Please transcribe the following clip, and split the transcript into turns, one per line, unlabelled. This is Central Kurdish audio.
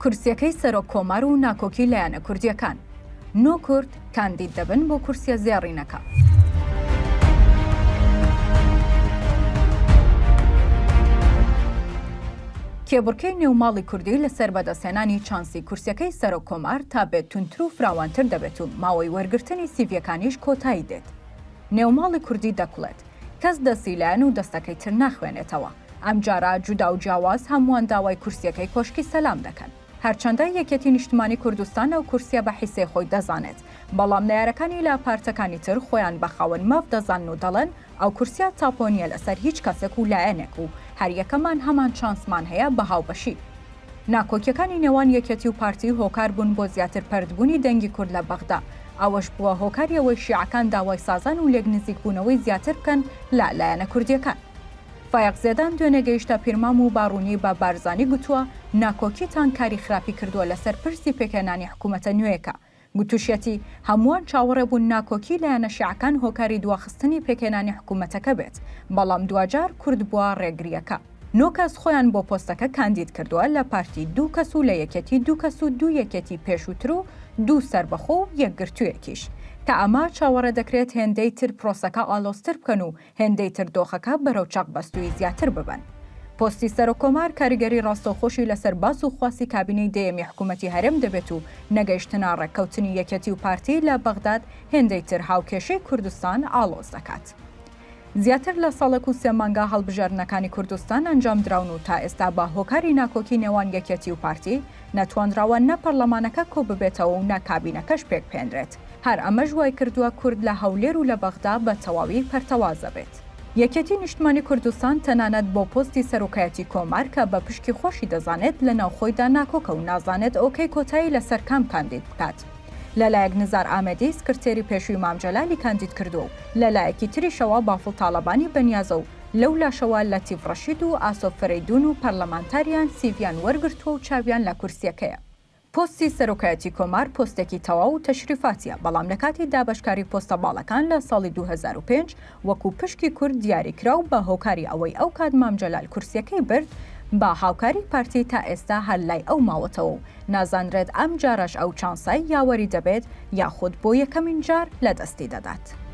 کورسیەکەی سەرۆک کۆمار و ناکۆکی لایەنە کوردیەکان. نۆ کورد کاندید دەبن بۆ کورسیە زێڕینەکە. کێبڕکەی نێوماڵی کوردی لەسەر بەدەستهێنانی چانسی کورسیەکەی سەرۆک کۆمار تا بێت تونتر و فراوانتر دەبێت و ماوەی وەرگرتنی سیڤیەکانیش کۆتایی دێت. نێوماڵی کوردی دەکوڵێت کەس دەستی لایەن و دەستەکەی تر ناخوێنێتەوە. ئەم جارە جودا و جیاواز هەمووان داوای کورسیەکەی کۆشکی سەلام دەکەن. هەرچەندە یەکێتی نیشتمانی کوردستان ئەو کورسیە بە حیسەی خۆی دەزانێت، بەڵام نایارەکانی لە پارتەکانی تر خۆیان بە خاوەن ماف دەزانن و دەڵێن ئەو کورسیە تاپۆنیە لەسەر هیچ کەسێک و لایەنێک و هەر یەکەمان هەمان چانسمان هەیە بە هاوبەشی. ناکۆکیەکانی نێوان یەکێتی و پارتی هۆکار بوون بۆ زیاتر پەردبوونی دەنگی کورد لە بەغدا. ئەوەش بووە هۆکاریەوەی شیعەکان داوای سازان و لێک نزیک بوونەوەی زیاتر بکەن لە لایەنە کوردیەکان. فایق زێدان دوێنێ گەیشتە پیرمام و باڕوونی بە بارزانی گوتووە ناکۆکیتان کاری خراپی کردووە لەسەر پرسی پێکێنانی حکوومەتە نوێیەکە. گوتوشیەتی هەمووان چاوەڕێ بوون ناکۆکی لایەنە شیعەکان هۆکاری دواخستنی پێکێنانی حکوومەتەکە بێت، بەڵام دوجار کورد بووە ڕێگریەکە. 9 کەس خۆیان بۆ پۆستەکە کاندید کردووە لە پارتی 2 کەس و لە یەکێتی 2 کەس و 2 یەکێتی پێشووتر و 2 سەربەخۆ و یەکگرتوویەکیش. کە ئەمە چاوەڕێ دەکرێت هێندەی تر پرۆسەکە ئالۆستر بکەن و هێندەی تر دۆخەکە بەرەو چاق بەستووی زیاتر ببن. پۆستی سەرۆک کۆمار کاریگەری ڕاستەوخۆشی لەسەر باس و خواستی کابینەی دەیەمی حکوومەتی هەرێم دەبێت و نەگەیشتنا ڕێککەوتنی یەکێتی و پارتی لە بەغداد هێندەی تر هاوکێشەی کوردستان ئالۆز دەکات. زیاتر لە ساڵێک و 3 مانگا هەڵبژاردنەکانی کوردستان ئەنجام دراون و تا ئێستا بە هۆکاری ناکۆکی نێوان یەکێتی و پارتی نەتوانراوە نە پەرلەمانەکە کۆ ببێتەوە و نە کابینەکەش پێک پێنرێت. هەر ئەمەش وای کردووە کورد لە هەولێر و لە بەغدا بە تەواوی پەرتەوازە بێت. یەکێتی نیشتمانی کوردستان تەنانەت بۆ پۆستی سەرۆکایەتی کۆمار کە بە پشکی خۆشی دەزانێت لە ناوخۆیدا ناکۆکە و نازانێت ئۆکەی کۆتایی لەسەر کام کاندید بکات. لەلایەک نزار ئامەدی سکرتێری پێشووی مامجەلالی کاندید کردو و لەلایەکی تریشەوە بافڵ تاڵەبانی بەنیازە و لەو لاشەوە لەتیف ڕەشید و ئاسۆ فەرەیدون و پەرلەمانتاریان سیڤیان وەرگرتووە و چاویان لە کورسیەکەیە. پۆستی سەرۆکایەتی کۆمار پۆستێکی تەواو و تەشریفاتیە، بەڵام لە کاتی دابەشکاری پۆستە باڵەکان لە ساڵی 2005 وەکو پشکی کورد دیاریکرا و بە هۆکاری ئەوەی ئەو کات مامجەلال کورسیەکەی برد با هاوکاری پارتی تا ئێستا هەر لای ئەو ماوەتەوە و نازانرێت ئەم جارەش ئەو چانسای یاوەری دەبێت یاخود بۆ یەکەمین جار لە دەستی دەدات.